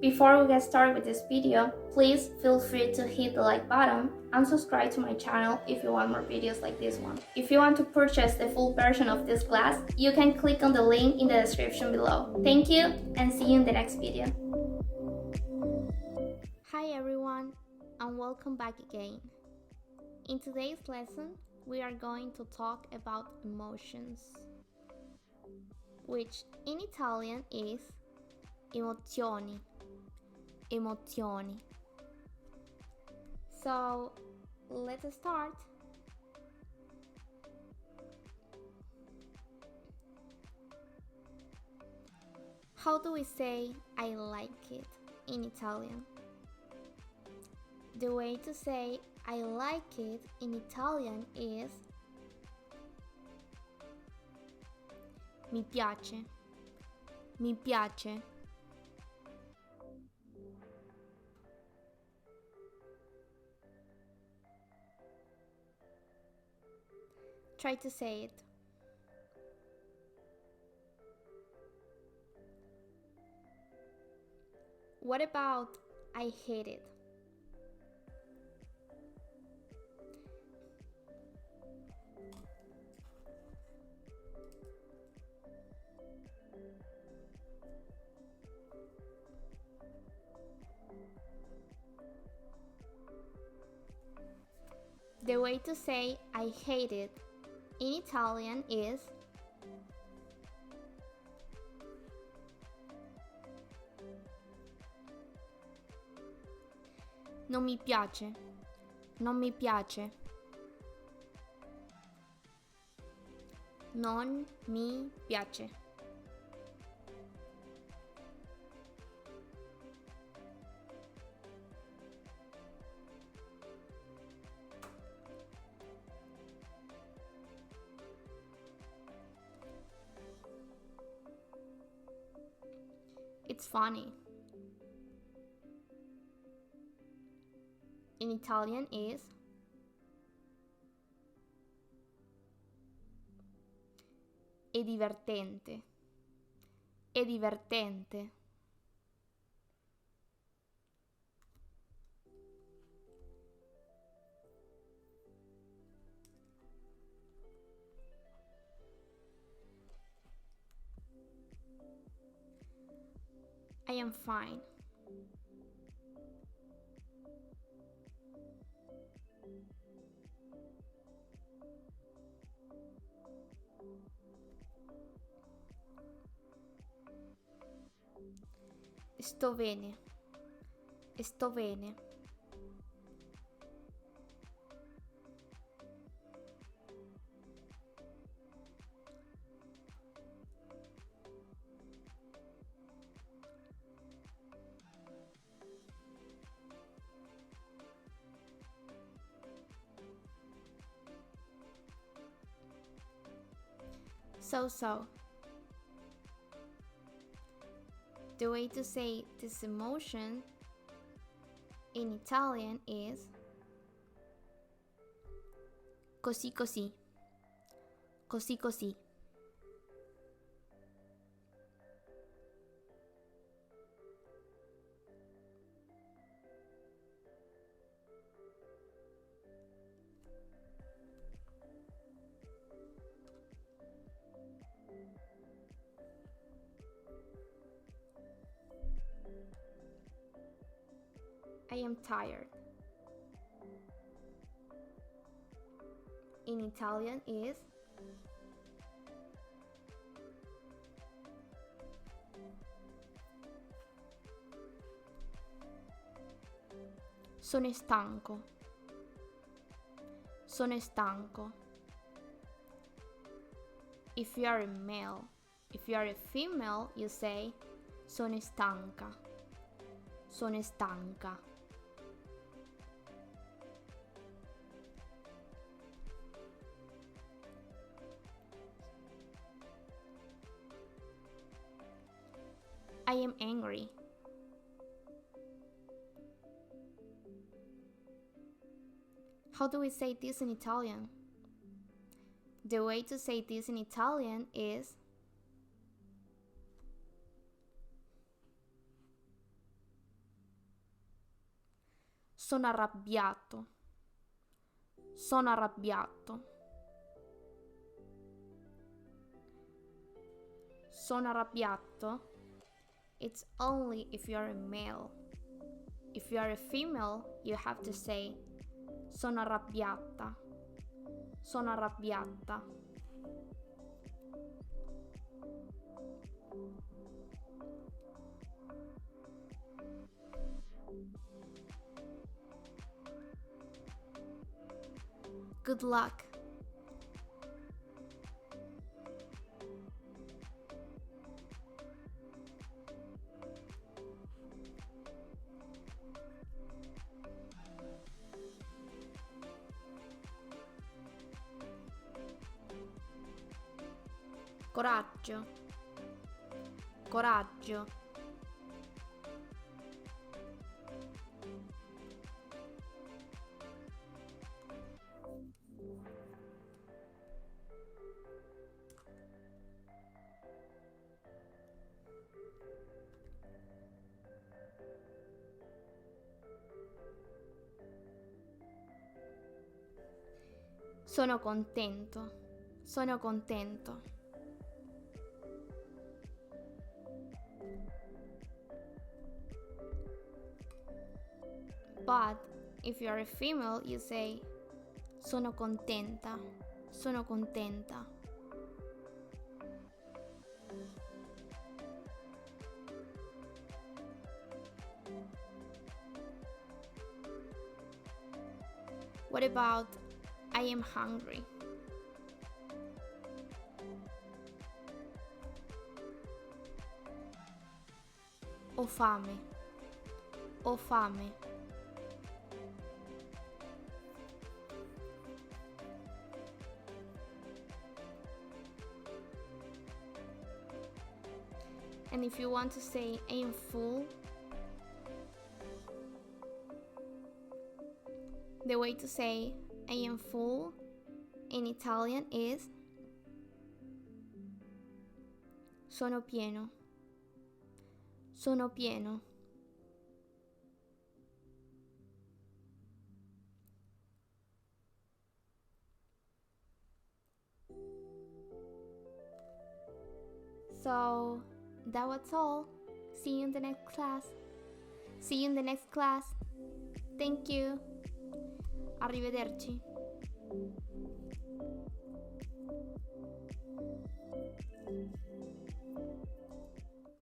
Before we get started with this video, please feel free to hit the like button and subscribe to my channel if you want more videos like this one. If you want to purchase the full version of this class, you can click on the link in the description below. Thank you and see you in the next video. Hi everyone and welcome back again. In today's lesson, we are going to talk about emotions, which in Italian is emozioni. Emozioni. So let's start. How do we say I like it in Italian? The way to say I like it in Italian is mi piace. Mi piace. Try to say it. What about I hate it? The way to say I hate it in Italian is non mi piace. Non mi piace. Non mi piace. It's funny. In Italian is è divertente. È divertente. I am fine. Sto bene. Sto bene. So. The way to say this emotion in Italian is così così. Così così. I am tired. In Italian is sono stanco. Sono stanco. If you are a male, if you are a female, you say sono stanca. Sono stanca. I am angry. How do we say this in Italian? The way to say this in Italian is Sono arrabbiato. Sono arrabbiato. Sono arrabbiato. It's only if you're a male. If you are a female, you have to say sono arrabbiata. Sono arrabbiata. Good luck. Coraggio. Coraggio. Sono contento. Sono contento. But if you're a female, you say sono contenta. Sono contenta. What about I am hungry? Ho fame. Ho fame. And if you want to say I am full, the way to say I am full in Italian is sono pieno. Sono pieno. So that was all. See you in the next class. See you in the next class. Thank you. Arrivederci.